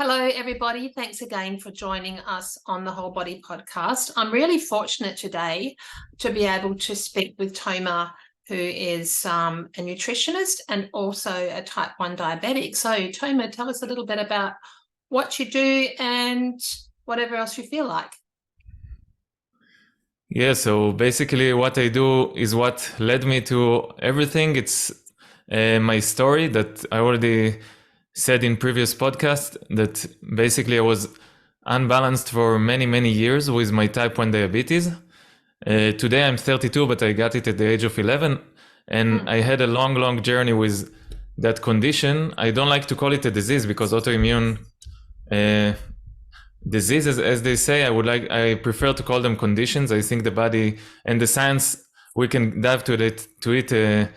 Hello, everybody. Thanks again for joining us on the Whole Body Podcast. I'm really fortunate today to be able to speak with Toma, who is a nutritionist and also a type 1 diabetic. So, Toma, tell us a little bit about what you do and whatever else you feel like. Yeah, so basically what I do is what led me to everything. It's my story that I already said in previous podcasts, that basically I was unbalanced for many, many years with my type 1 diabetes. Today I'm 32, but I got it at the age of 11. And I had a long, long journey with that condition. I don't like to call it a disease because autoimmune diseases, as they say, I prefer to call them conditions. I think the body and the science, we can dive to it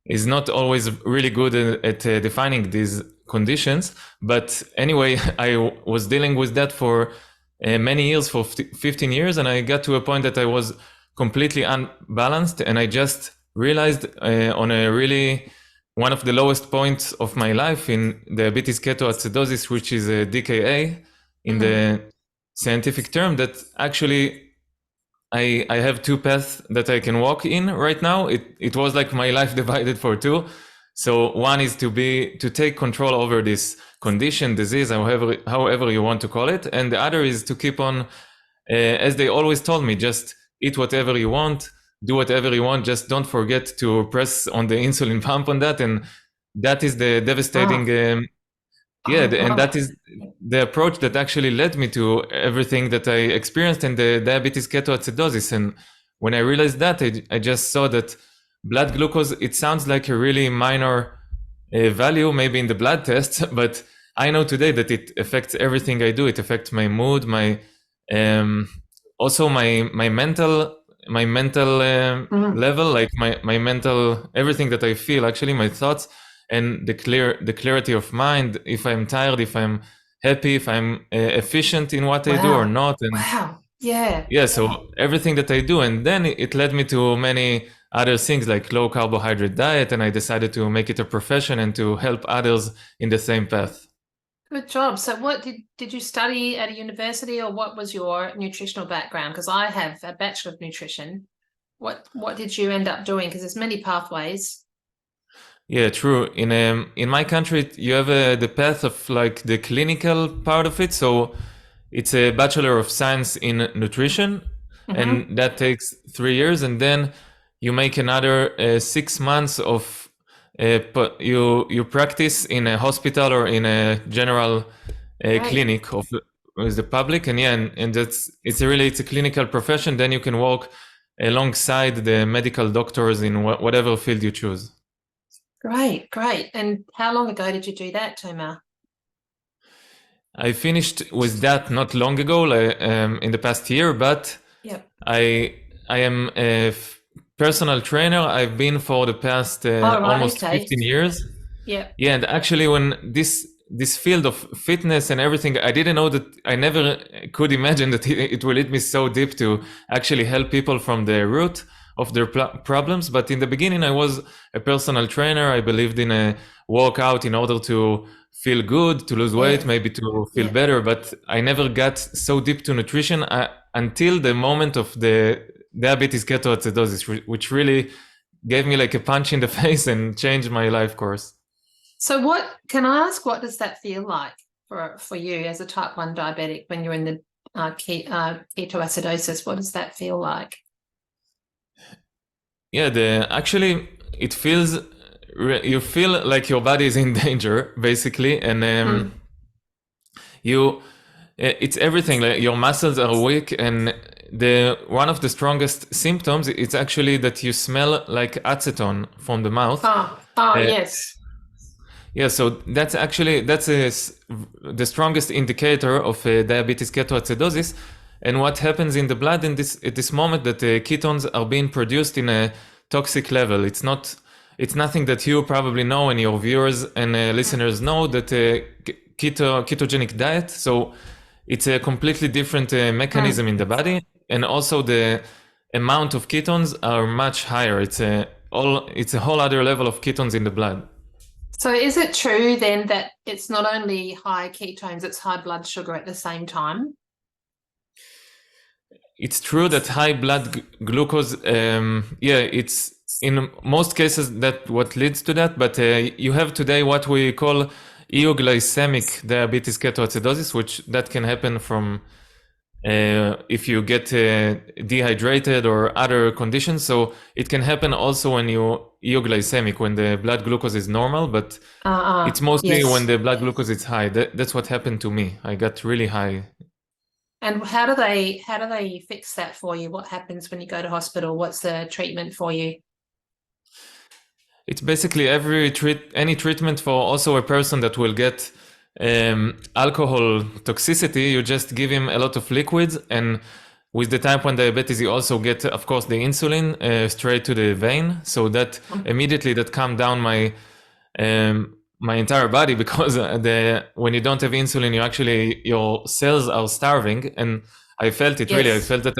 is not always really good at defining these conditions. But anyway, I was dealing with that for many years, for 15 years, and I got to a point that I was completely unbalanced, and I just realized on a really one of the lowest points of my life in diabetes ketoacidosis, which is a DKA in the scientific term, that actually I have two paths that I can walk in right now. It was like my life divided for two. So one is to take control over this condition, disease, however you want to call it. And the other is to keep on, as they always told me, just eat whatever you want, do whatever you want. Just don't forget to press on the insulin pump on that. And that is the devastating, and that is the approach that actually led me to everything that I experienced in the diabetes ketoacidosis. And when I realized that, I just saw that blood glucose, it sounds like a really minor value maybe in the blood tests, but I know today that it affects everything I do. It affects my mood, my also my mental level, like my mental, everything that I feel, actually my thoughts, and the clarity of mind, if I'm tired, if I'm happy, if I'm efficient in what I do or not. And so everything that I do. And then it led me to many other things like low carbohydrate diet, and I decided to make it a profession and to help others in the same path. Good job. So what did you study at a university, or what was your nutritional background? Because I have a Bachelor of Nutrition. What did you end up doing? Because there's many pathways. Yeah, true. In my country, you have the path of like the clinical part of it. So it's a Bachelor of Science in Nutrition, and that takes 3 years. And then you make another 6 months of you practice in a hospital or in a general clinic with the public. And it's a clinical profession. Then you can work alongside the medical doctors in whatever field you choose. Great. And how long ago did you do that, Toma? I finished with that not long ago, in the past year, but I am a personal trainer. I've been for the past almost 15 years. Yeah, and actually when this field of fitness and everything, I didn't know that, I never could imagine that it will lead me so deep to actually help people from the root of their problems. But in the beginning, I was a personal trainer. I believed in a workout in order to feel good, to lose weight, maybe to feel better. But I never got so deep to nutrition until the moment of the diabetes ketoacidosis, which really gave me like a punch in the face and changed my life course. So can I ask, what does that feel like for you as a type 1 diabetic when you're in the ketoacidosis? What does that feel like? Yeah, actually it feels, you feel like your body is in danger, basically, and it's everything. Like your muscles are weak, and one of the strongest symptoms, it's actually that you smell like acetone from the mouth. Yes. Yeah, so that's the strongest indicator of diabetes ketoacidosis. And what happens in the blood at this moment, that ketones are being produced in a toxic level. It's nothing that you probably know and your viewers and listeners know, that ketogenic diet. So it's a completely different mechanism in the body, and also the amount of ketones are much higher. It's a whole other level of ketones in the blood. So is it true then that it's not only high ketones, it's high blood sugar at the same time? It's true that high blood glucose, it's in most cases that what leads to that, but you have today what we call euglycemic diabetes ketoacidosis, which that can happen from if you get dehydrated or other conditions. So it can happen also when you euglycemic, when the blood glucose is normal, but it's mostly when Yes. the blood glucose is high. That's what happened to me. I got really high. And how do they fix that for you? What happens when you go to hospital? What's the treatment for you? It's basically any treatment for also a person that will get alcohol toxicity. You just give him a lot of liquids, and with the type 1 diabetes, you also get, of course, the insulin straight to the vein, so that immediately that calm down my entire body, because when you don't have insulin, your cells are starving, and I felt it really. I Yes. felt that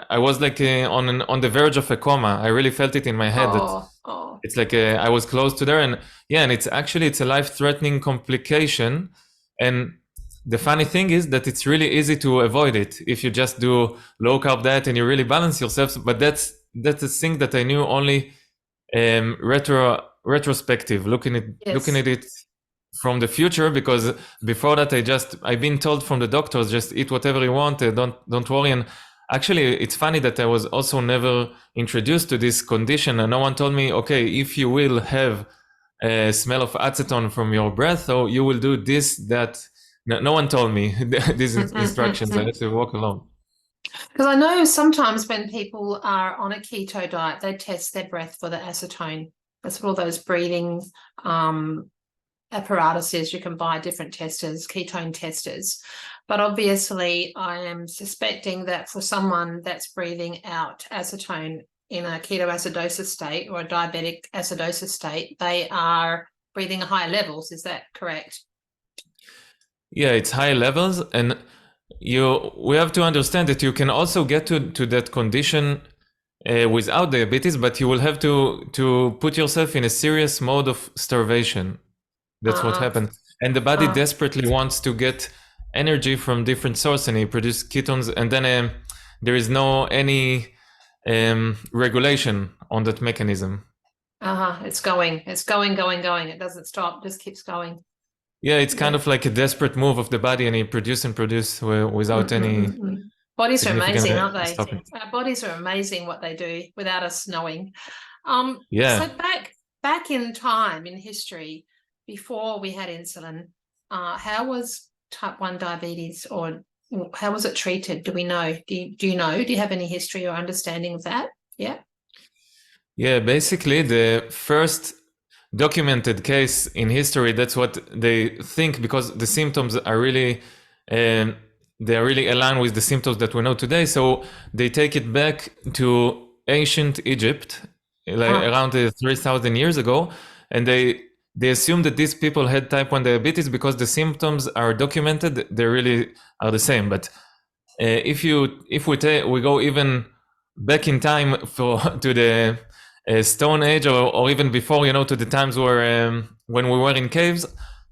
I was like on the verge of a coma. I really felt it in my head that Oh. it's like I was close to there, and yeah, and it's a life-threatening complication. And the funny thing is that it's really easy to avoid it if you just do low carb diet and you really balance yourself. But that's a thing that I knew only retrospective, looking Yes. at it from the future, because before that I've been told from the doctors, just eat whatever you want, don't worry. And actually it's funny that I was also never introduced to this condition, and no one told me, okay, if you will have a smell of acetone from your breath, or you will do this, that. No one told me these instructions. I had to walk alone. Because I know sometimes when people are on a keto diet, they test their breath for the acetone. That's what all those breathing apparatuses, you can buy different testers, ketone testers. But obviously, I am suspecting that for someone that's breathing out acetone in a ketoacidosis state or a diabetic acidosis state, they are breathing higher levels. Is that correct? Yeah, it's high levels, and we have to understand that you can also get to that condition without diabetes, but you will have to put yourself in a serious mode of starvation. That's what Uh, happens. And the body desperately wants to get energy from different sources, and it produces ketones, and then there is no any regulation on that mechanism. It's going. It doesn't stop, just keeps going. Yeah, it's kind of like a desperate move of the body, and it produce without any Bodies are significant amazing, aren't they? stopping. Our bodies are amazing what they do without us knowing. Yeah. So back in time in history, before we had insulin, how was type 1 diabetes, or how was it treated? Do we know? Do you know? Do you have any history or understanding of that? Yeah. Yeah, basically the first documented case in history, that's what they think, because the symptoms are really they're really aligned with the symptoms that we know today. So they take it back to ancient Egypt, like around 3,000 years ago, and they assume that these people had type 1 diabetes because the symptoms are documented. They really are the same. But if we go even back in time to the Stone Age, or even before, to the times where when we were in caves,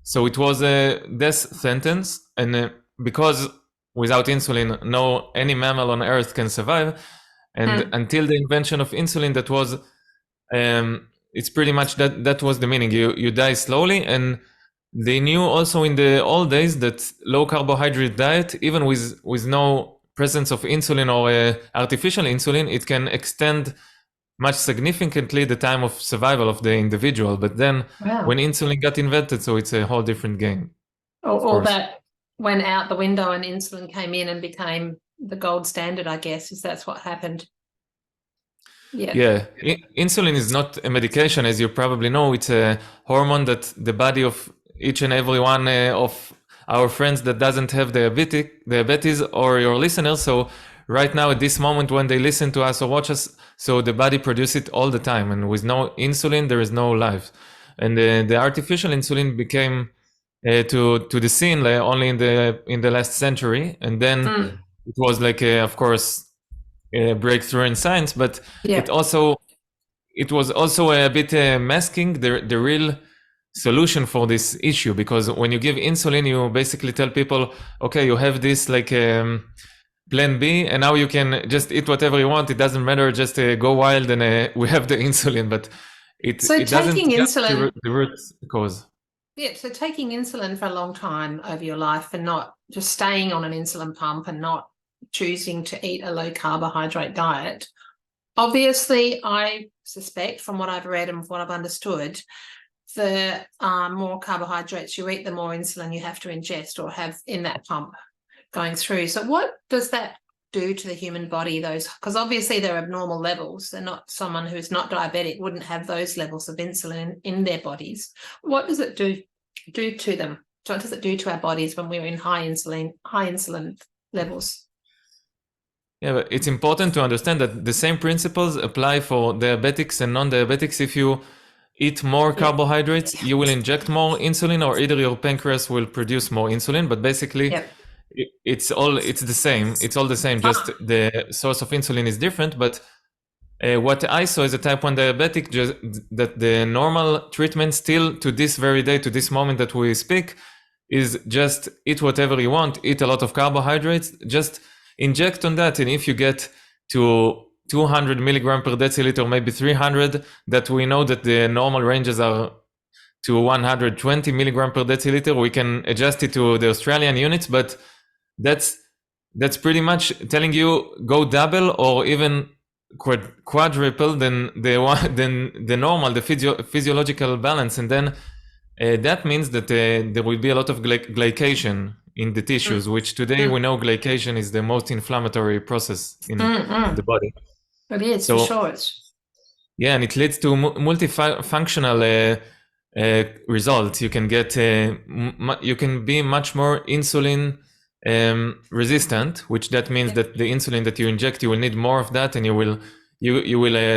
so it was a death sentence, and because without insulin, any mammal on Earth can survive, and until the invention of insulin, that was it's pretty much that was the meaning. You die slowly, and they knew also in the old days that low carbohydrate diet, even with no presence of insulin or artificial insulin, it can extend much significantly the time of survival of the individual. But then when insulin got invented, so it's a whole different game. All that went out the window and insulin came in and became the gold standard, I guess, is that's what happened. Yeah. Insulin is not a medication, as you probably know. It's a hormone that the body of each and every one of our friends that doesn't have diabetes, or your listeners. So right now, at this moment, when they listen to us or watch us, so the body produces it all the time, and with no insulin, there is no life. And the artificial insulin became to the scene only in the last century, and then it was like, of course, a breakthrough in science, but it was also a bit masking the real solution for this issue, because when you give insulin, you basically tell people, okay, you have this like plan B, and now you can just eat whatever you want. It doesn't matter, just go wild, and we have the insulin. But it doesn't taking get insulin, the root cause. yeah, so taking insulin for a long time over your life and not just staying on an insulin pump and not choosing to eat a low carbohydrate diet. Obviously, I suspect from what I've read and what I've understood, the more carbohydrates you eat, the more insulin you have to ingest or have in that pump going through. So what does that do to the human body? Those, because obviously they're abnormal levels. They're not, someone who's not diabetic wouldn't have those levels of insulin in their bodies. What does it do to them? So what does it do to our bodies when we're in high insulin levels? Yeah, but it's important to understand that the same principles apply for diabetics and non-diabetics. If you eat more carbohydrates, you will inject more insulin, or either your pancreas will produce more insulin. But basically, it's the same. It's all the same. Just the source of insulin is different. But what I saw as a type 1 diabetic, just that the normal treatment still to this very day, to this moment that we speak, is just eat whatever you want, eat a lot of carbohydrates, just inject on that. And if you get to 200 milligram per deciliter, maybe 300, that we know that the normal ranges are to 120 milligram per deciliter, we can adjust it to the Australian units, but that's pretty much telling you go double or even quadruple than the normal, the physiological balance. And then that means that there will be a lot of glycation in the tissues, which today we know glycation is the most inflammatory process in the body. It is, so, for sure. Yeah, and it leads to multifunctional results. You can get, you can be much more insulin resistant, which that means that the insulin that you inject, you will need more of that, and you will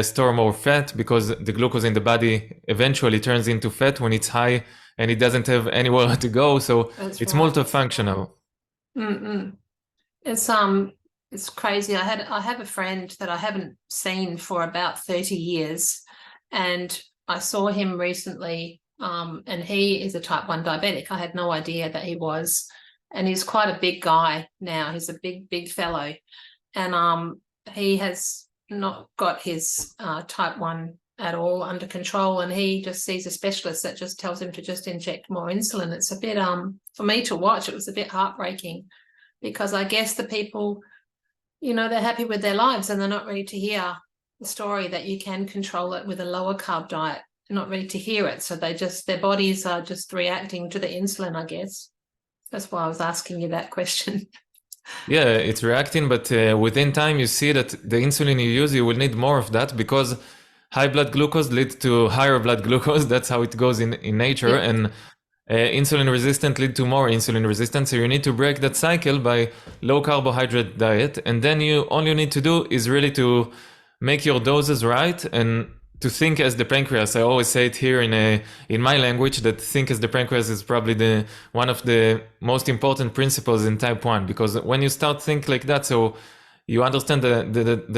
store more fat, because the glucose in the body eventually turns into fat when it's high and it doesn't have anywhere to go. So it's multifunctional. It's crazy. I have a friend that I haven't seen for about 30 years, and I saw him recently, and he is a type 1 diabetic. I had no idea that he was, and he's quite a big guy now. He's a big fellow, and he has not got his type 1 at all under control, and he just sees a specialist that just tells him to just inject more insulin. It's a bit for me to watch, it was a bit heartbreaking, because I guess the people, they're happy with their lives and they're not ready to hear the story that you can control it with a lower carb diet. They're not ready to hear it, so their bodies are just reacting to the insulin, I guess. That's why I was asking you that question. Yeah, it's reacting, but within time you see that the insulin you use, you will need more of that, because high blood glucose leads to higher blood glucose. That's how it goes in nature. And insulin resistant lead to more insulin resistance. So you need to break that cycle by low carbohydrate diet. And then all you need to do is really to make your doses right and to think as the pancreas. I always say it here in my language, that think as the pancreas is probably one of the most important principles in type 1, because when you start think like that, so you understand that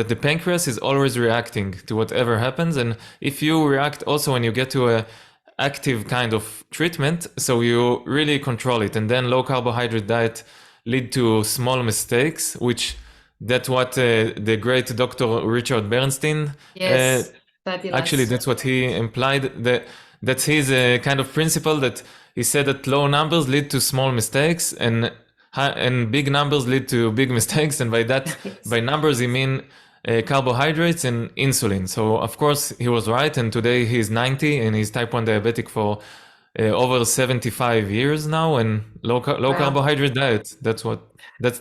the pancreas is always reacting to whatever happens. And if you react also when you get to a active kind of treatment, so you really control it. And then low carbohydrate diet lead to small mistakes, which that's what the great Dr. Richard Bernstein, actually that's what he implied, that's his kind of principle, that he said that low numbers lead to small mistakes and big numbers lead to big mistakes. And by that, by numbers, he mean carbohydrates and insulin. So of course he was right. And today he's 90 and he's type 1 diabetic for over 75 years now, and low carbohydrate diet. That's the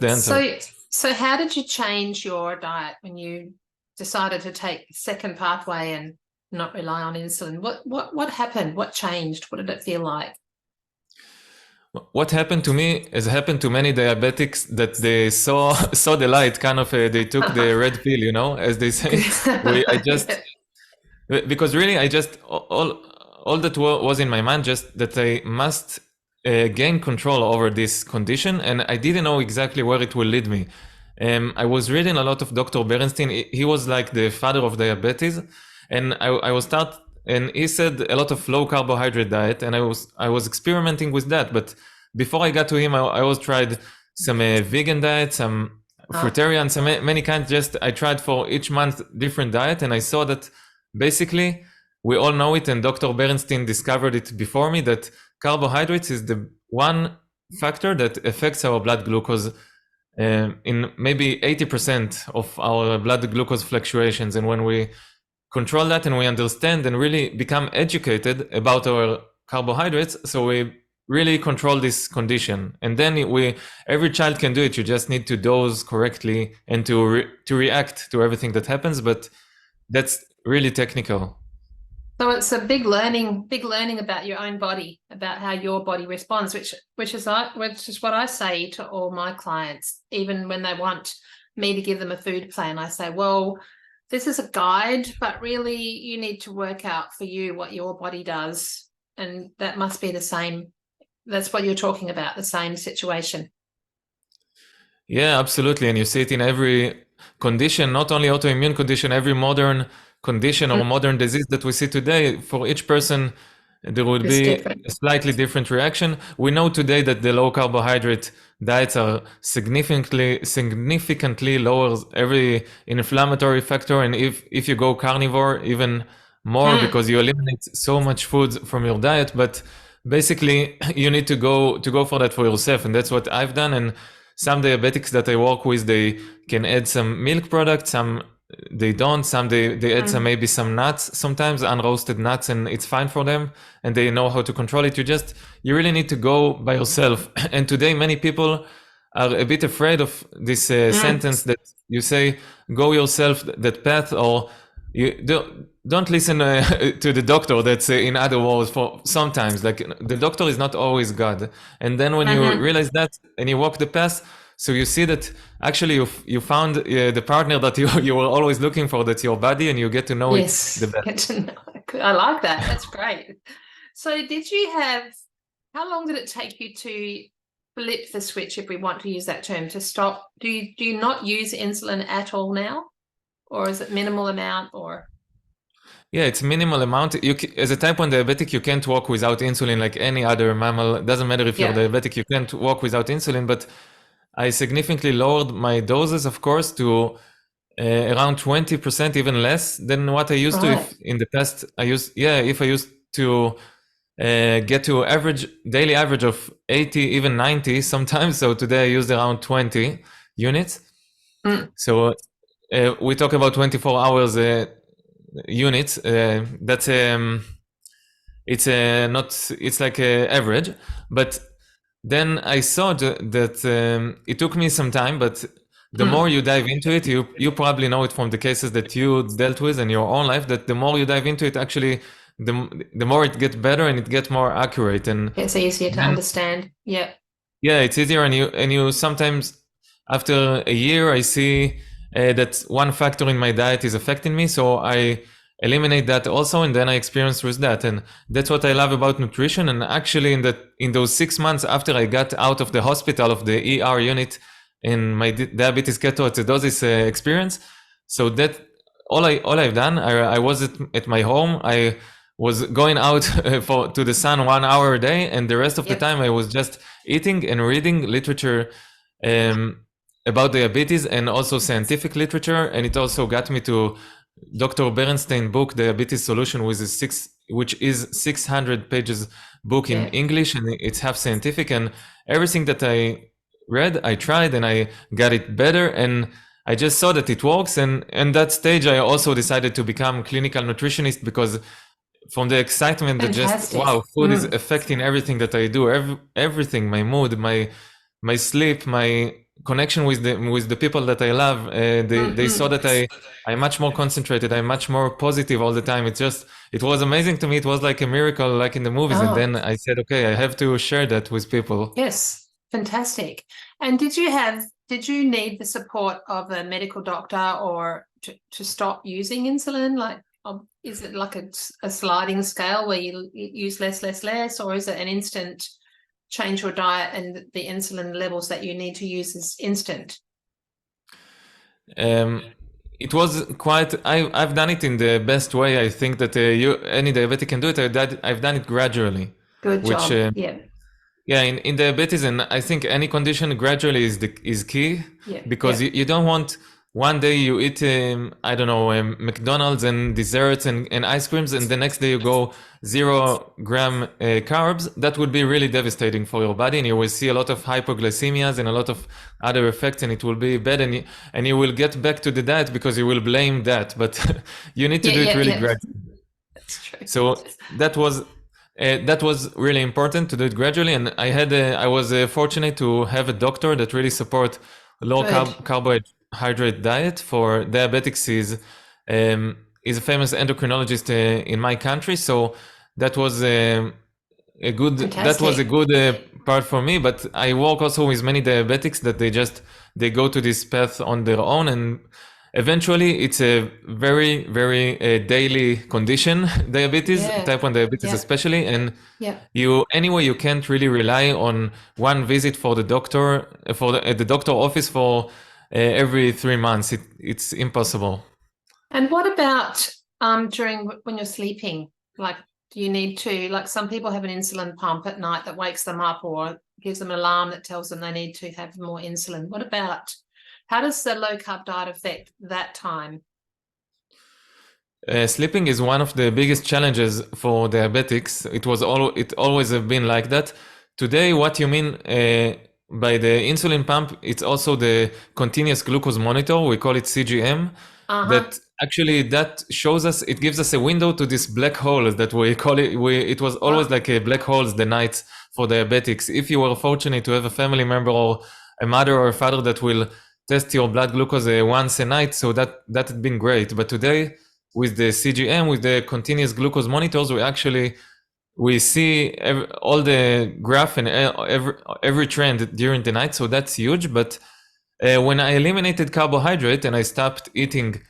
answer. So how did you change your diet when you decided to take the second pathway and not rely on insulin? What happened? What changed? What did it feel like? What happened to me has happened to many diabetics, that they saw the light, kind of they took the red pill, as they say. Because really I just all that was in my mind, just that I must gain control over this condition, and I didn't know exactly where it will lead me. I was reading a lot of Dr. Bernstein. He was like the father of diabetes, and I was and he said a lot of low carbohydrate diet, and I was experimenting with that. But before I got to him, I always tried some vegan diet, some fruitarian, some many kinds. Just I tried for each month different diet, and I saw that basically we all know it, and Dr. Bernstein discovered it before me, that carbohydrates is the one factor that affects our blood glucose in maybe 80% of our blood glucose fluctuations. And when we control that and we understand and really become educated about our carbohydrates, so we really control this condition. And then every child can do it. You just need to dose correctly and to react to everything that happens. But that's really technical. So it's a big learning about your own body, about how your body responds, which is what I say to all my clients, even when they want me to give them a food plan. I say, well, this is a guide, but really you need to work out for you what your body does, and that must be the same. That's what you're talking about, the same situation. Yeah, absolutely. And you see it in every condition, not only autoimmune condition, every modern condition or modern disease that we see today. For each person, there would be a slightly different reaction. We know today that the low carbohydrate diets are significantly lower every inflammatory factor. And if you go carnivore, even more, because you eliminate so much food from your diet. But basically, you need to go for that for yourself. And that's what I've done. And some diabetics that I work with, they can add some milk products, some they don't, some they add maybe some nuts, sometimes unroasted nuts, and it's fine for them, and they know how to control it. You really need to go by yourself. And today many people are a bit afraid of this sentence that you say, go yourself that path, or you don't listen to the doctor. That's in other words, for sometimes, like, the doctor is not always God. And then when you realize that and you walk the path, so you see that actually you found the partner that you were always looking for, that's your body, and you get to know it the best. Get to know. I like that. That's great. So how long did it take you to flip the switch, if we want to use that term, to stop? Do you not use insulin at all now? Or is it minimal amount? Or yeah, it's minimal amount. As a type 1 diabetic, you can't walk without insulin like any other mammal. It doesn't matter if you're diabetic, you can't walk without insulin. But I significantly lowered my doses, of course, to around 20%, even less than what I used to. If in the past if I used to get to daily average of 80, even 90 sometimes. So today I used around 20 units. So we talk about 24 hours units. That's it's like average, but then I saw that it took me some time, but the more you dive into it, you probably know it from the cases that you dealt with in your own life, that the more you dive into it, actually, the more it gets better and it gets more accurate, and it's easier to understand. Yeah, it's easier, and you sometimes after a year, I see that one factor in my diet is affecting me, so I eliminate that also, and then I experience with that. And that's what I love about nutrition. And actually in those 6 months after I got out of the hospital, of the ER unit, in my diabetes ketoacidosis experience, so that all I've done, I was at my home, I was going out to the sun 1 hour a day, and the rest of the time I was just eating and reading literature about diabetes, and also scientific literature. And it also got me to Dr. Bernstein book, Diabetes Solution, which is 600 pages book in English, and it's half scientific. And everything that I read, I tried, and I got it better, and I just saw that it works. And that stage, I also decided to become clinical nutritionist, because from the excitement that just, wow, food is affecting everything that I do, everything, my mood, my sleep, my connection with the people that I love. They saw that I'm much more concentrated, I'm much more positive all the time. It was amazing to me. It was like a miracle, like in the movies. And then I said, okay, I have to share that with people. Yes, fantastic. And did you need the support of a medical doctor, or to stop using insulin? Like, is it like a sliding scale where you use less, or is it an instant change your diet and the insulin levels that you need to use is instant? it was quite. I've done it in the best way. I think that any diabetic can do it. I've done it gradually, Good which job. Yeah. yeah, in diabetes, and I think any condition gradually is key, Yeah. because Yeah. you don't want one day you eat I don't know, McDonald's and desserts and ice creams, and the next day you go 0 gram carbs. That would be really devastating for your body, and you will see a lot of hypoglycemias and a lot of other effects, and it will be bad, and you will get back to the diet because you will blame that, but you need to Yeah. do it Yeah. really Yeah. gradually. That's true. So that was really important to do it gradually, and I was fortunate to have a doctor that really support low Good. carbohydrate diet for diabetics. Is a famous endocrinologist in my country, so that was a Fantastic. good part for me. But I work also with many diabetics that they go to this path on their own, and eventually it's a very daily condition, diabetes, Yeah. type 1 diabetes Yeah. especially, and Yeah. you can't really rely on one visit for the doctor at the doctor office for every 3 months. It's impossible. And what about during when you're sleeping? Like, do you need to, like, some people have an insulin pump at night that wakes them up or gives them an alarm that tells them they need to have more insulin? What about, how does the low carb diet affect that time? Sleeping is one of the biggest challenges for diabetics. It always have been like that. Today, what you mean by the insulin pump, it's also the continuous glucose monitor. We call it CGM. Uh-huh. That shows us, it gives us a window to this black hole that we call it. It was always Wow. like a black holes the night for diabetics. If you were fortunate to have a family member or a mother or a father that will test your blood glucose once a night, so that had been great. But today, with the CGM, with the continuous glucose monitors, we see all the graph and every trend during the night. So that's huge. But when I eliminated carbohydrate and I stopped eating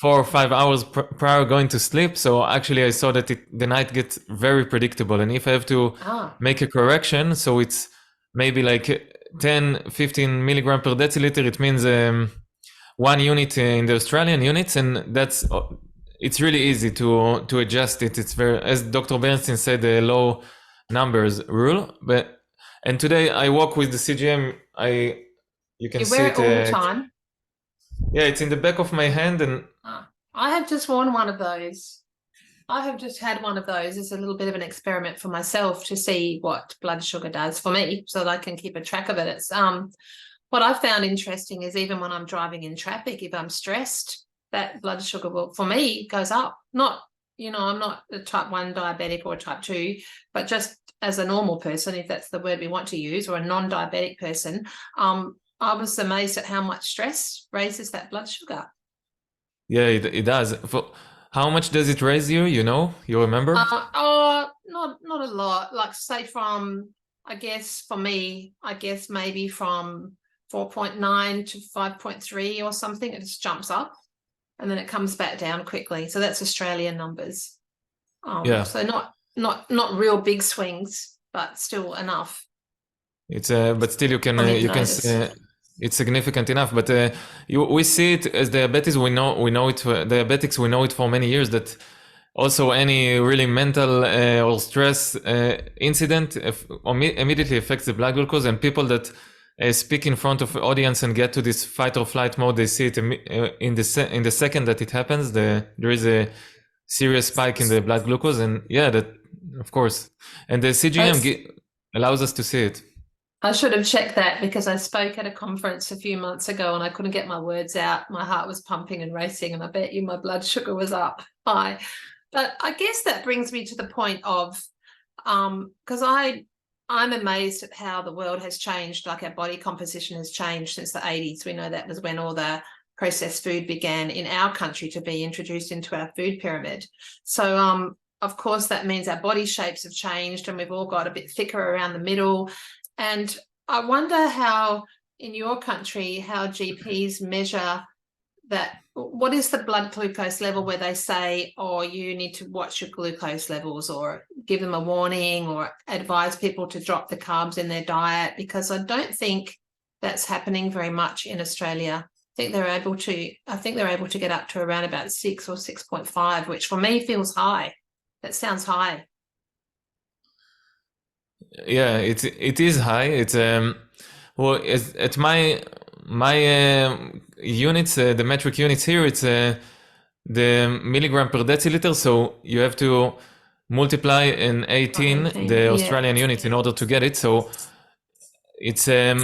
4 or 5 hours prior going to sleep, so actually I saw that the night gets very predictable. And if I have to make a correction, so it's maybe like 10-15 milligram per deciliter, it means 1 unit in the Australian units, and it's really easy to adjust it. It's very, as Dr. Bernstein said, the low numbers rule. And today I walk with the CGM. You can see wear it it all the time? Yeah, it's in the back of my hand, and I have just worn one of those. I have just had one of those as a little bit of an experiment for myself to see what blood sugar does for me so that I can keep a track of it. It's what I found interesting is even when I'm driving in traffic, if I'm stressed, that blood sugar will, for me, goes up. Not, I'm not a type 1 diabetic or a type 2, but just as a normal person, if that's the word we want to use, or a non-diabetic person, I was amazed at how much stress raises that blood sugar. Yeah, it does. How much does it raise you? You remember? Not a lot. Like, say I guess for me, maybe from 4.9 to 5.3 or something. It just jumps up and then it comes back down quickly. So that's Australian numbers. Yeah. So not real big swings, but still enough. But still you can it's significant enough. But we see it as diabetes. We know it. Diabetics, we know it for many years that also any really mental or stress incident immediately affects the blood glucose, and people that speak in front of audience and get to this fight or flight mode, they see it in the second that it happens. There is a serious spike in the blood glucose, and that, of course, and the CGM allows us to see it. I should have checked that because I spoke at a conference a few months ago and I couldn't get my words out. My heart was pumping and racing, and I bet you my blood sugar was up high. But I guess that brings me to the point of, because I'm amazed at how the world has changed, like our body composition has changed since the 80s. We know that was when all the processed food began in our country to be introduced into our food pyramid. So, of course, that means our body shapes have changed and we've all got a bit thicker around the middle. And I wonder how, in your country, how GPs measure that. What is the blood glucose level where they say, oh, you need to watch your glucose levels, or give them a warning, or advise people to drop the carbs in their diet? Because I don't think that's happening very much in Australia. think they're able to get up to around about 6 or 6.5, which for me feels high. That sounds high. Yeah, it is high. It's well, at my units, the metric units here, it's the milligram per deciliter. So you have to multiply in 18 the Australian units in order to get it. So it's here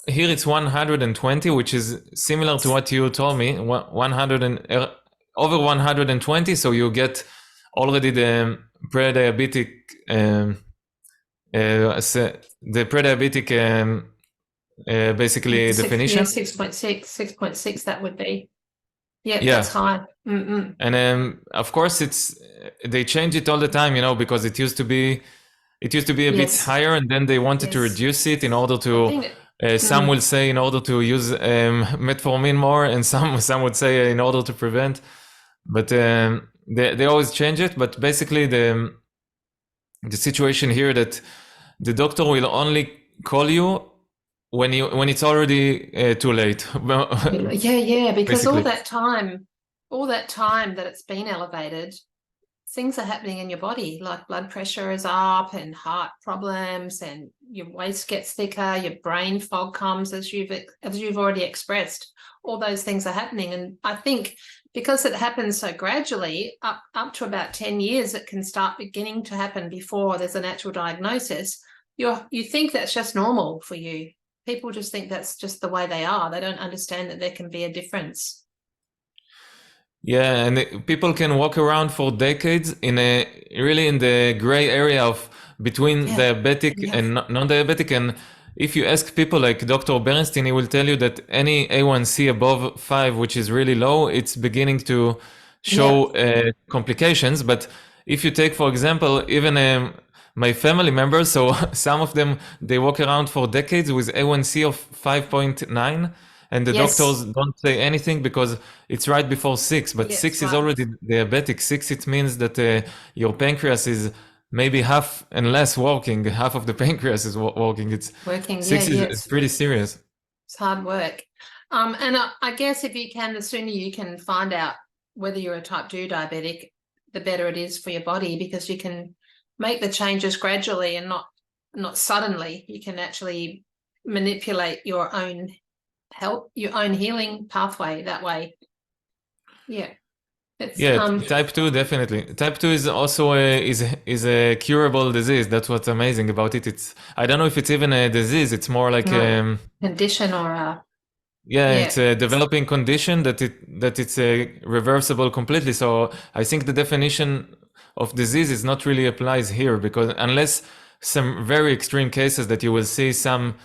it's 120, which is similar to what you told me. 100 and over 120, so you get already the pre-diabetic. The pre-diabetic basically definition. 6.6, that would be. Yeah, that's high. And of course, they change it all the time, because it used to be a bit higher, and then they wanted to reduce it in order to. Some will say in order to use metformin more, and some would say in order to prevent. But they always change it. But basically, the situation here that the doctor will only call you when it's already too late. Yeah, because basically, all that time that it's been elevated, things are happening in your body, like blood pressure is up and heart problems, and your waist gets thicker, your brain fog comes, as you've already expressed. All those things are happening, and I think because it happens so gradually, up to about 10 years, it can start beginning to happen before there's an actual diagnosis. You think that's just normal for you. People just think that's just the way they are. They don't understand that there can be a difference. Yeah, and people can walk around for decades in the gray area of between diabetic and non-diabetic. And if you ask people like Dr. Bernstein, he will tell you that any A1C above 5, which is really low, it's beginning to show complications. But if you take, for example, even my family members, so some of them, they walk around for decades with A1C of 5.9, and the doctors don't say anything because it's right before 6, but 6 is already diabetic. 6, it means that your pancreas is maybe half and less working. Half of the pancreas is working. It's working. 6 is pretty serious. It's hard work. And I guess if you can, the sooner you can find out whether you're a type 2 diabetic, the better it is for your body, because you can make the changes gradually and not suddenly. You can actually manipulate your own healing pathway that way. Type 2, definitely. Type 2 is also a curable disease. That's what's amazing about it. I don't know if it's even a disease. It's more like a condition or a it's a developing condition that it's reversible completely. So I think the definition of disease is not really applies here, because unless some very extreme cases that you will see some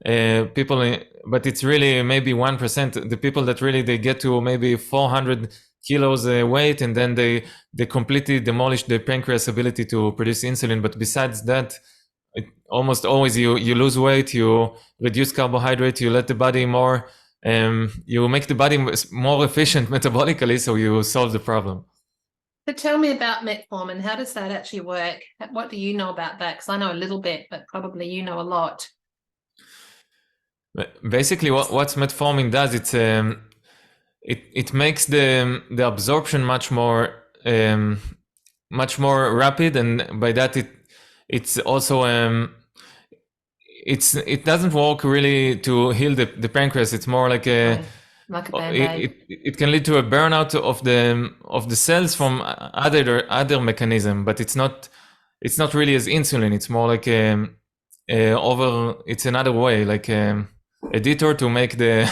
people, but it's really maybe 1%, the people that really they get to maybe 400 kilos weight, and then they completely demolish the pancreas ability to produce insulin. But besides that, almost always you lose weight, you reduce carbohydrate, you let the body more, you make the body more efficient metabolically, so you solve the problem. So tell me about metformin. How does that actually work? What do you know about that? Because I know a little bit, but probably you know a lot. Basically, what metformin does, it makes the absorption much more rapid, and by that it's also it doesn't work really to heal the pancreas. It's more like a Band-Aid. It can lead to a burnout of the cells from other mechanism, but it's not really as insulin. It's more like it's another way, like a detour to make the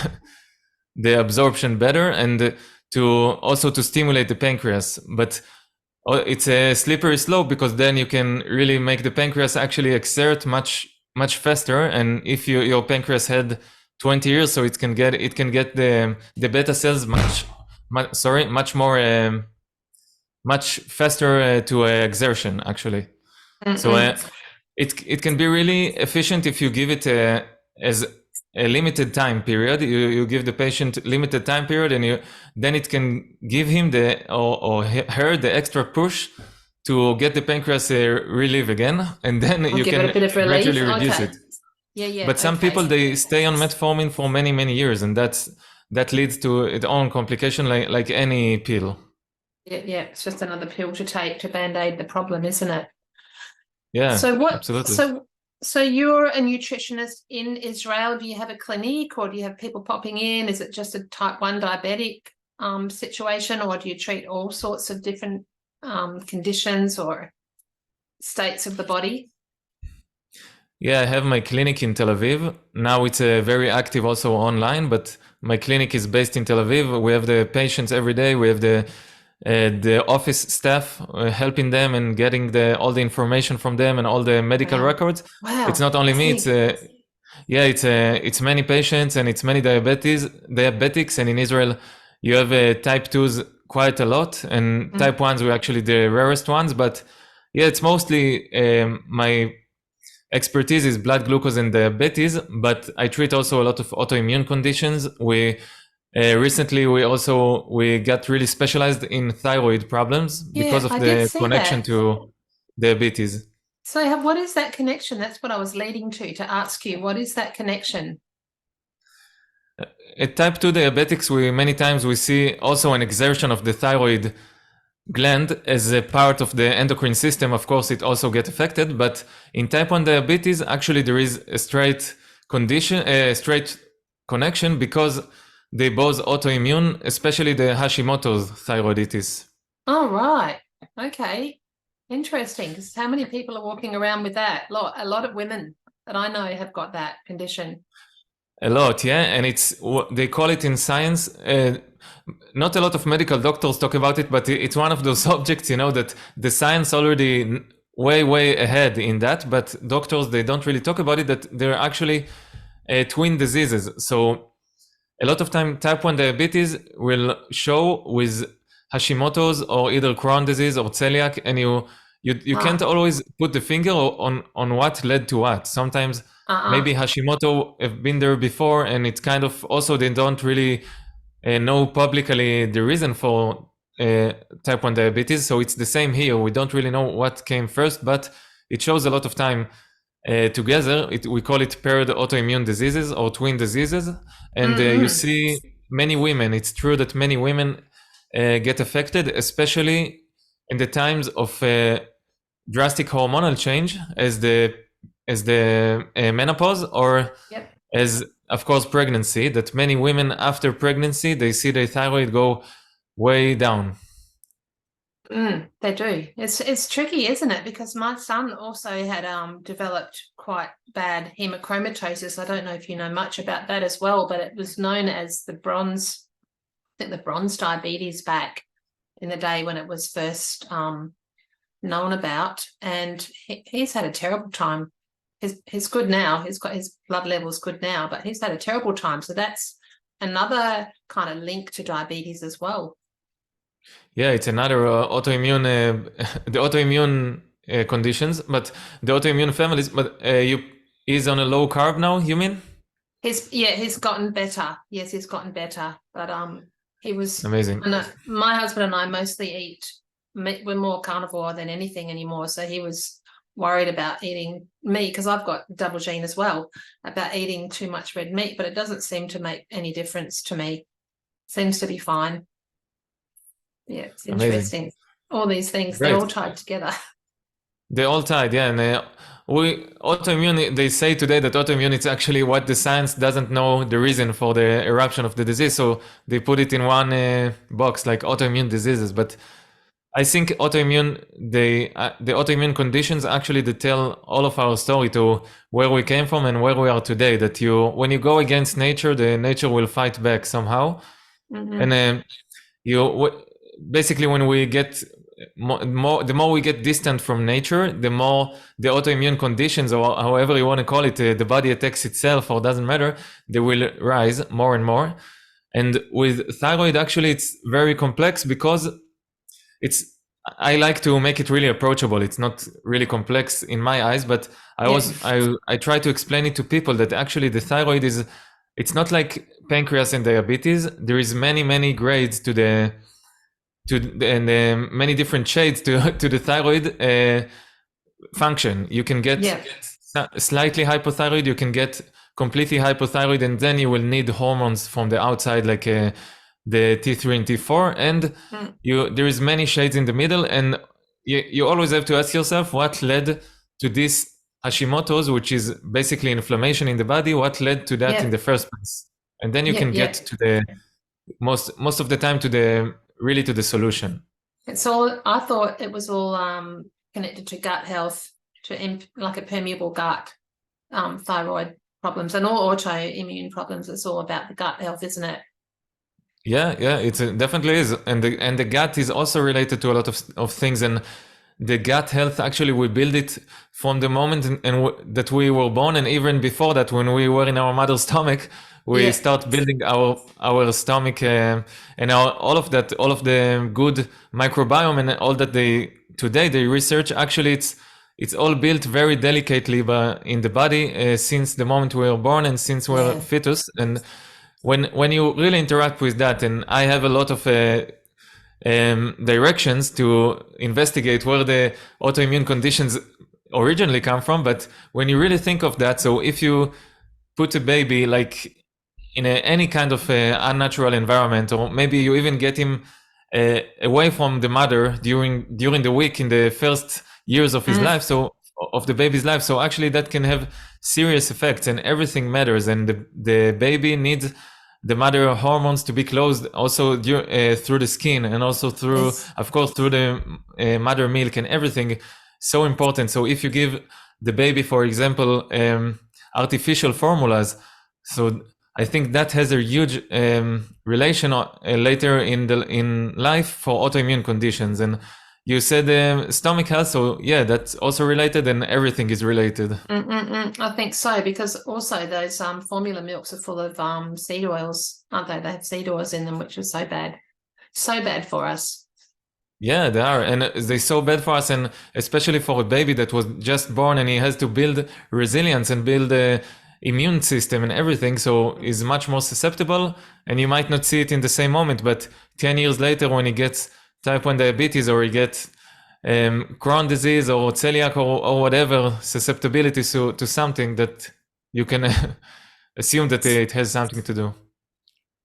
absorption better, and to stimulate the pancreas. But it's a slippery slope, because then you can really make the pancreas actually exert much faster. And if your pancreas had 20 years, so it can get the beta cells much faster to exertion actually. So it can be really efficient if you give it as a limited time period. You give the patient limited time period, and then it can give him or her the extra push to get the pancreas relieve again, and then you can gradually reduce it. But some people, they stay on metformin for many years, and that's that leads to its own complication, like any pill. Yeah, it's just another pill to take to band-aid the problem, isn't it? Yeah, So absolutely. So you're a nutritionist in Israel. Do you have a clinic, or do you have people popping in? Is it just a type 1 diabetic situation, or do you treat all sorts of different conditions or states of the body? Yeah, I have my clinic in Tel Aviv. Now it's very active also online, but my clinic is based in Tel Aviv. We have the patients every day. We have the office staff helping them and getting all the information from them and all the medical records. Wow. It's not only me. It's many patients and it's many diabetics. And in Israel, you have type 2s quite a lot, and type 1s were actually the rarest ones. But yeah, it's mostly my expertise is blood glucose and diabetes, but I treat also a lot of autoimmune conditions. Recently we got really specialized in thyroid problems because of the connection to diabetes. So what is that connection? That's what I was leading to ask you. What is that connection? At type 2 diabetics, many times we see also an exertion of the thyroid gland as a part of the endocrine system. Of course, it also gets affected, but in type 1 diabetes, actually there is a straight connection because they both autoimmune, especially the Hashimoto's thyroiditis. Oh, right. Okay. Interesting. Because how many people are walking around with that? A lot of women that I know have got that condition. A lot, yeah. And they call it in science, not a lot of medical doctors talk about it, but it's one of those subjects, that the science already way ahead in that, but doctors, they don't really talk about it, that they're actually twin diseases. So a lot of time type 1 diabetes will show with Hashimoto's or either Crohn's disease or celiac, and you can't always put the finger on what led to what. Sometimes maybe Hashimoto have been there before, and it's kind of also they don't really know publicly the reason for type 1 diabetes. So it's the same here. We don't really know what came first, but it shows a lot of time together. We call it paired autoimmune diseases or twin diseases. And you see many women, it's true that many women get affected, especially in the times of drastic hormonal change as the menopause or as, of course, pregnancy, that many women after pregnancy, they see their thyroid go way down. They do. It's tricky, isn't it? Because my son also had developed quite bad hemochromatosis. I don't know if you know much about that as well, but it was known as the bronze diabetes back in the day when it was first known about. And he's had a terrible time. He's good now. He's got his blood levels good now, but he's had a terrible time. So that's another kind of link to diabetes as well. Yeah, it's another autoimmune, the autoimmune conditions, but the autoimmune families. But he's on a low carb now, you mean? He's gotten better. Yes, he's gotten better. But he was amazing. My husband and I mostly eat. We're more carnivore than anything anymore. So he was worried about eating meat, because I've got double gene as well, about eating too much red meat, but it doesn't seem to make any difference to me. Seems to be fine. Yeah, it's interesting. Amazing. All these things, great. They're all tied together. They're all tied, yeah. And autoimmune, they say today that autoimmune is actually what the science doesn't know the reason for the eruption of the disease. So they put it in one box, like autoimmune diseases. But I think autoimmune, the autoimmune conditions actually they tell all of our story to where we came from and where we are today. That when you go against nature, the nature will fight back somehow. And basically when we get the more we get distant from nature, the more the autoimmune conditions, or however you want to call it, the body attacks itself, or doesn't matter, they will rise more and more. And with thyroid, actually, it's very complex because I like to make it really approachable. It's not really complex in my eyes, but I try to explain it to people that actually the thyroid it's not like pancreas and diabetes. There is many grades and many different shades to the thyroid function. You can get slightly hypothyroid, you can get completely hypothyroid, and then you will need hormones from the outside, like the T3 and T4, and there is many shades in the middle, and you always have to ask yourself what led to this Hashimoto's, which is basically inflammation in the body. What led to that in the first place? And then you can get to the most of the time to the solution. It's all, I thought it was all connected to gut health, to like a permeable gut, thyroid problems, and all autoimmune problems. It's all about the gut health, isn't it? Yeah, it definitely is, and the gut is also related to a lot of things, and the gut health, actually we build it from the moment that we were born, and even before that, when we were in our mother's stomach, we start building our stomach and all of the good microbiome and all that today they research. Actually, it's all built very delicately in the body since the moment we were born and since we're a fetus. And when you really interact with that, and I have a lot of directions to investigate where the autoimmune conditions originally come from, but when you really think of that, so if you put a baby like in any kind of unnatural environment, or maybe you even get him away from the mother during the week in the first years of his life, so of the baby's life, so actually that can have serious effects, and everything matters, and the baby needs the mother hormones to be closed also through the skin, and also through, of course, through the mother milk, and everything so important. So if you give the baby, for example, artificial formulas, so I think that has a huge relation later in life for autoimmune conditions. And you said stomach health, so yeah, that's also related, and everything is related. I think so, because also those formula milks are full of seed oils, aren't they? They have seed oils in them, which is so bad for us. Yeah, they are, and they're so bad for us, and especially for a baby that was just born and he has to build resilience and build a immune system and everything, so is much more susceptible, and you might not see it in the same moment, but 10 years later when he gets type 1 diabetes, or you get Crohn disease or celiac or whatever susceptibility to something, that you can assume that it has something to do.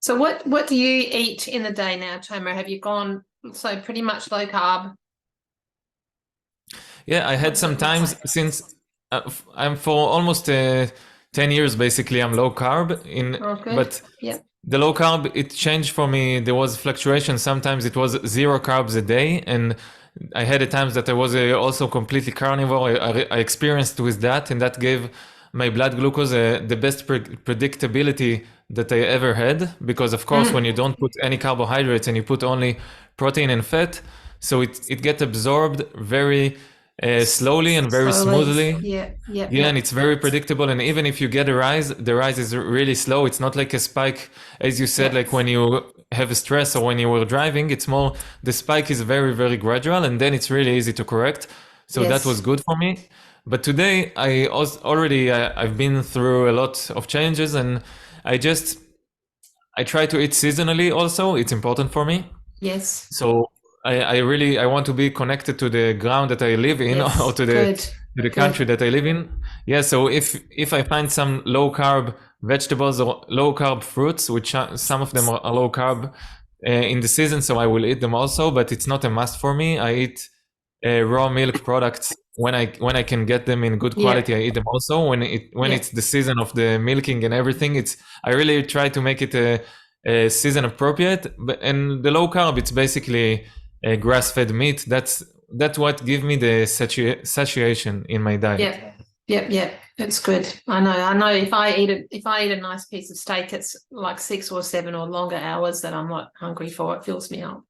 So what do you eat in the day now, Tomer? Have you gone so pretty much low carb? Yeah, I had some times since I'm for almost 10 years basically I'm low carb but the low carb, it changed for me. There was fluctuation. Sometimes it was 0 carbs a day, and I had at times that I was also completely carnivore. I experienced with that, and that gave my blood glucose the best predictability that I ever had, because of course when you don't put any carbohydrates and you put only protein and fat, so it gets absorbed very slowly and very smoothly. And it's very predictable. And even if you get a rise, the rise is really slow. It's not like a spike, as you said, like when you have a stress or when you were driving. It's more, the spike is very, very gradual, and then it's really easy to correct. So that was good for me. But today I've been through a lot of changes, and I try to eat seasonally also. It's important for me. Yes. So I want to be connected to the ground that I live in, or to the country that I live in. Yeah, so if I find some low carb vegetables or low carb fruits, which some of them are low carb in the season, so I will eat them also, but it's not a must for me. I eat raw milk products when I can get them in good quality. I eat them also when it's the season of the milking and everything. I really try to make it a season appropriate. And the low carb, it's basically grass-fed meat. That's what gives me the satiation in my diet. Yeah. It's good. I know. If I eat a nice piece of steak, it's like 6 or 7 or longer hours that I'm not hungry for. It fills me up.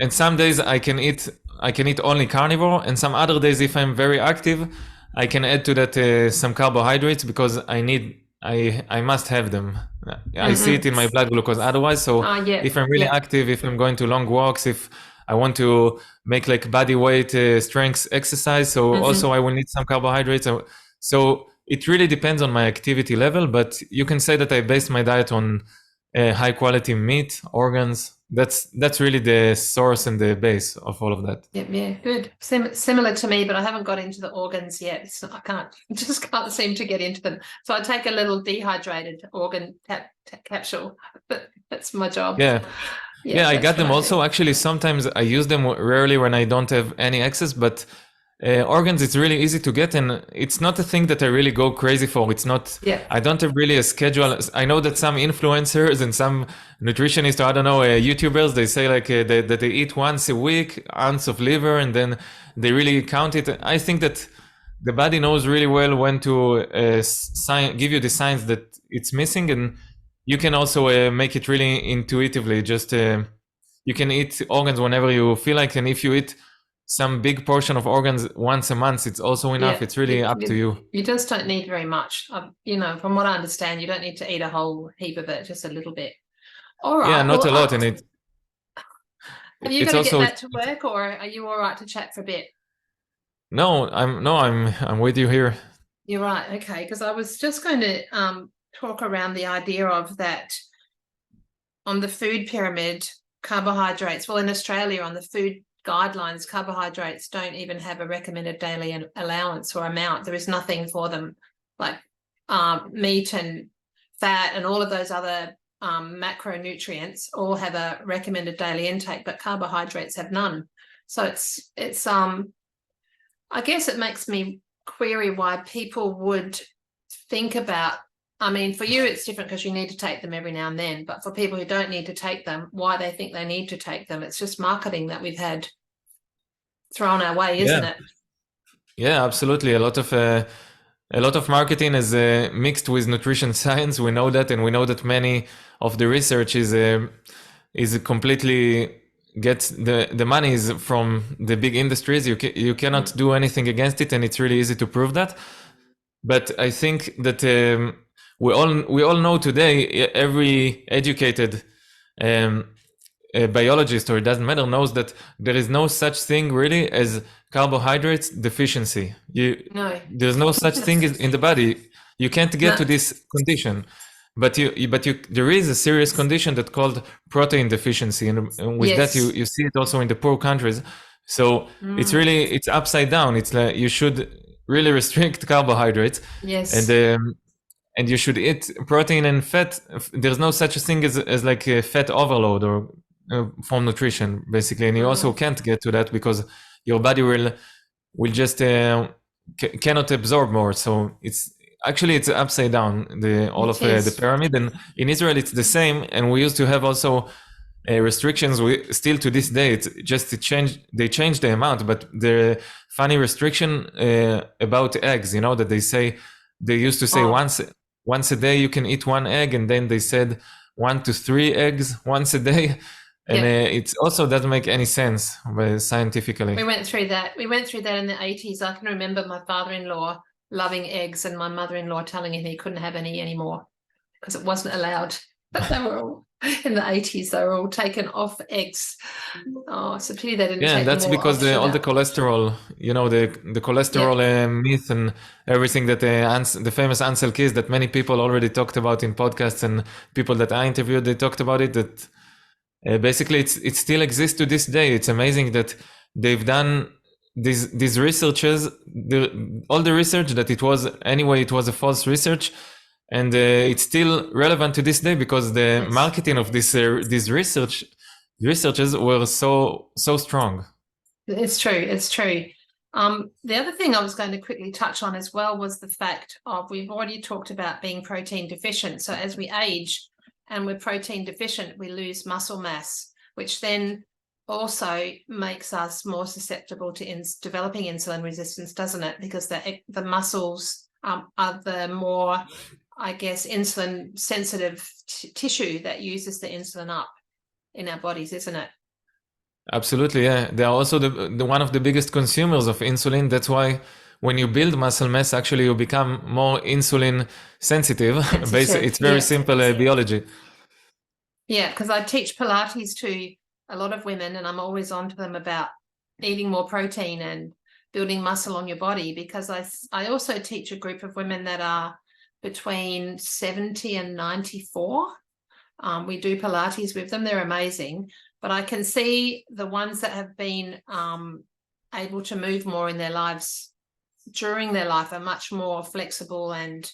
And some days I can eat only carnivore, and some other days, if I'm very active, I can add to that some carbohydrates, because I must have them. I see it in my blood glucose otherwise. So if I'm really active, if I'm going to long walks, if I want to make like body weight strength exercise, so also I will need some carbohydrates. So it really depends on my activity level, but you can say that I base my diet on high quality meat, organs. That's really the source and the base of all of that. Yeah, good. Similar to me, but I haven't got into the organs yet. Just can't seem to get into them. So I take a little dehydrated organ capsule. That's my job. Yeah. Yeah, I got them also. Do. Actually, sometimes I use them rarely when I don't have any access, but organs, it's really easy to get, and it's not a thing that I really go crazy for. It's not, I don't have really a schedule. I know that some influencers and some nutritionists, or I don't know, YouTubers, they say like that they eat once a week, ounce of liver, and then they really count it. I think that the body knows really well when to give you the signs that it's missing, and you can also make it really intuitively. Just you can eat organs whenever you feel like, and if you eat some big portion of organs once a month, it's also enough. It's really up to you. You just don't need very much. From what I understand, you don't need to eat a whole heap of it, just a little bit. All right. Yeah, not a lot. And it. Are you going to get back to work, or are you all right to chat for a bit? No, I'm with you here. You're right. Okay, because I was just going to talk around the idea of that on the food pyramid, carbohydrates. Well, in Australia, on the food guidelines, carbohydrates don't even have a recommended daily allowance or amount. There is nothing for them, like meat and fat and all of those other macronutrients all have a recommended daily intake, but carbohydrates have none. So it's I guess it makes me query why people would think about, I mean, for you it's different because you need to take them every now and then, but for people who don't need to take them, why they think they need to take them, it's just marketing that we've had thrown our way, isn't it? Yeah, absolutely. A lot of marketing is mixed with nutrition science. We know that, and we know that many of the research is completely gets the money is from the big industries. You cannot do anything against it, and it's really easy to prove that. But I think that we all know today, every educated biologist, or it doesn't matter, knows that there is no such thing really as carbohydrates deficiency. There's no such thing in the body. You can't get to this condition, but there is a serious condition that's called protein deficiency, and with that you see it also in the poor countries. So it's upside down. It's like you should really restrict carbohydrates. And you should eat protein and fat. There's no such a thing as like a fat overload or from nutrition, basically. And you also can't get to that because your body will just cannot absorb more. So it's upside down, the pyramid. And in Israel it's the same, and we used to have also restrictions. We still to this day, it's just they changed the amount, but the funny restriction about eggs, that they used to say once a day you can eat one egg, and then they said 1 to 3 eggs once a day. And it also doesn't make any sense scientifically. We went through that in the 80s. I can remember my father-in-law loving eggs and my mother-in-law telling him he couldn't have any anymore because it wasn't allowed. But they were all in the 80s. They were all taken off eggs. Oh, it's a pity they didn't. Yeah, that's because all the cholesterol, the cholesterol myth and everything that the famous Ansel Keys that many people already talked about in podcasts, and people that I interviewed, they talked about it. That basically it still exists to this day. It's amazing that they've done these researches, all the research that it was a false research. And it's still relevant to this day because the marketing of these researchers were so strong. It's true. The other thing I was going to quickly touch on as well was the fact of, we've already talked about being protein deficient. So as we age and we're protein deficient, we lose muscle mass, which then also makes us more susceptible to developing insulin resistance, doesn't it? Because the muscles are the more, I guess, insulin sensitive tissue that uses the insulin up in our bodies, isn't it? Absolutely, yeah. They are also the one of the biggest consumers of insulin. That's why when you build muscle mass, actually you become more insulin sensitive. It's very simple biology. Yeah, because I teach Pilates to a lot of women, and I'm always on to them about eating more protein and building muscle on your body, because I also teach a group of women that are between 70 and 94, We do Pilates with them. They're amazing. But I can see the ones that have been able to move more in their lives during their life are much more flexible and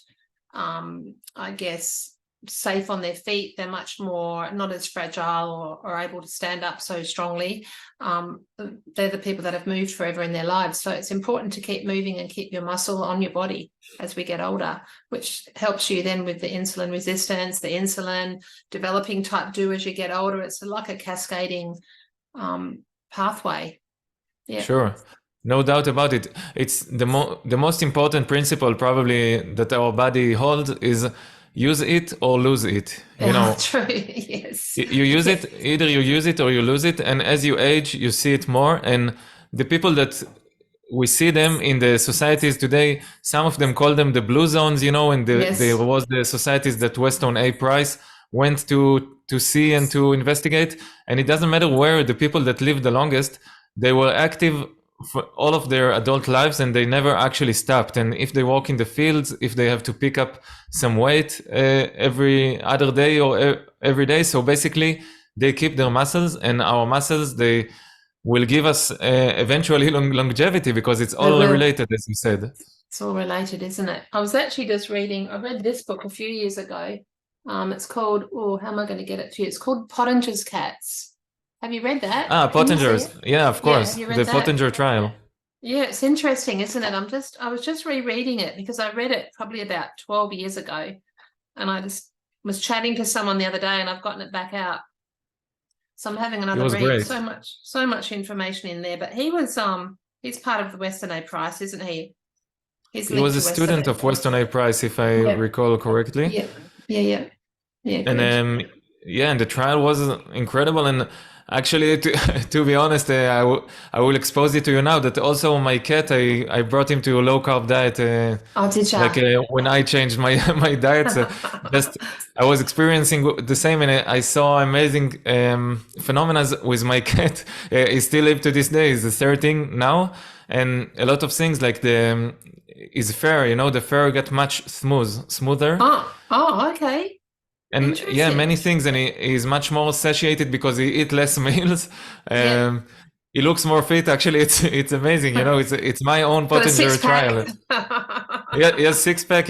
I guess safe on their feet. They're much more not as fragile or able to stand up so strongly. They're the people that have moved forever in their lives. So it's important to keep moving and keep your muscle on your body as we get older, which helps you then with the insulin resistance, the insulin, developing type 2 as you get older. It's like a cascading pathway. Yeah. Sure. No doubt about it. It's the most important principle probably that our body holds is use it or lose it. You know, true. Yes. You use it, either you use it or you lose it. And as you age, you see it more. And the people that we see them in the societies today, some of them call them the blue zones, you know, and there was the societies that Weston A. Price went to see and to investigate. And it doesn't matter where the people that live the longest, they were active for all of their adult lives and they never actually stopped. And if they walk in the fields, if they have to pick up some weight every other day or every day, so basically they keep their muscles, and our muscles, they will give us eventually longevity, because it's all related, as you said. It's all related, isn't it? I was actually just reading, I read this book a few years ago. It's called, how am I going to get it to you? It's called Pottinger's Cats. Have you read that? Pottinger's. Yeah, of course. Yeah, the Pottinger trial. Yeah, it's interesting, isn't it? I was just rereading it because I read it probably about 12 years ago, and I just was chatting to someone the other day and I've gotten it back out. So I'm having another read. Great. So much information in there. But he was he's part of the Weston A. Price, isn't he? He was a student of Weston A. Price, if I recall correctly. Yeah. And and the trial was incredible. And actually, to be honest, I will expose it to you now that also my cat, I brought him to a low carb diet. Did you? Like when I changed my diet, just I was experiencing the same, and I saw amazing phenomena with my cat. He still lives to this day. He's 13 now, and a lot of things like his fur. You know, the fur got much smoother. Oh, okay. And many things, and he's much more satiated because he eats less meals. He looks more fit. Actually, it's amazing. You know, it's my own Pottinger trial. He has 6-pack.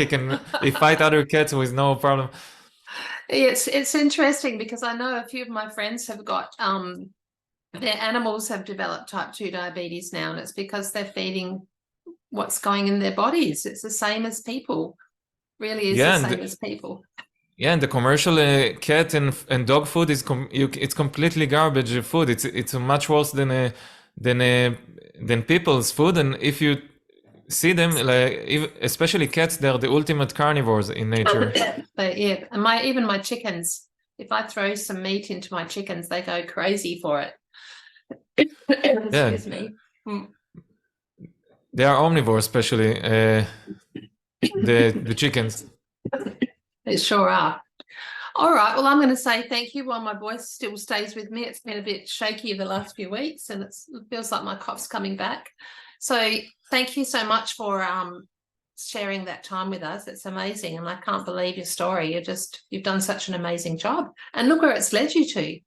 He fight other cats with no problem. It's interesting because I know a few of my friends have got their animals have developed type 2 diabetes now, and it's because they're feeding what's going in their bodies. It's the same as people. Really is the same as people. Yeah, and the commercial cat and dog food is it's completely garbage food. It's much worse than people's food. And if you see them, like especially cats, they're the ultimate carnivores in nature. But and even my chickens, if I throw some meat into my chickens, they go crazy for it. Excuse me. They are omnivores, especially the chickens. They sure are. All right. Well, I'm going to say thank you while my voice still stays with me. It's been a bit shaky the last few weeks, and it feels like my cough's coming back. So thank you so much for sharing that time with us. It's amazing, and I can't believe your story. You've done such an amazing job, and look where it's led you to.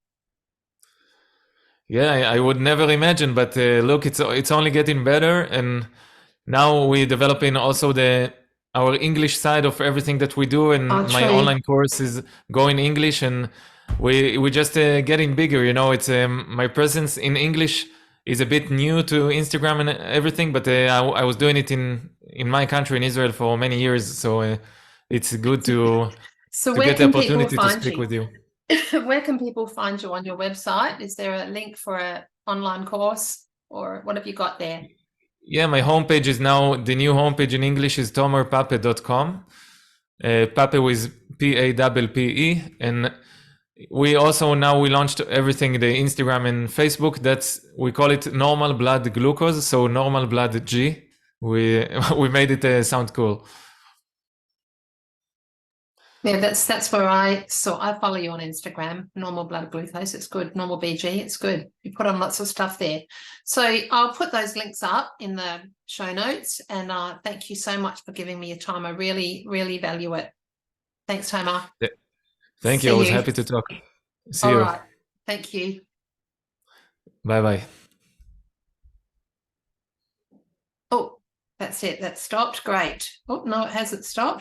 Yeah, I would never imagine, but look, it's only getting better, and now we're developing also our English side of everything that we do, and my online course is going English, and we just getting bigger. You know, it's my presence in English is a bit new to Instagram and everything, but I was doing it in my country, in Israel, for many years, so it's good to get the opportunity to speak with you. Where can people find you on your website? Is there a link for an online course, or what have you got there? Yeah, my homepage is now, the new homepage in English is tomerpappe.com. Pappe with Pappe, and we launched everything, the Instagram and Facebook. We call it normal blood glucose, so normal blood G. We made it sound cool. Yeah, that's where I follow you on Instagram, normal blood glucose. It's good. Normal BG, it's good. You put on lots of stuff there. So I'll put those links up in the show notes, and thank you so much for giving me your time. I really, really value it. Thanks, Tomer. Thank you. I was happy to talk. See All you. right. Thank you. Bye-bye. Oh, that's it. That stopped. Great. Oh, no, it hasn't stopped.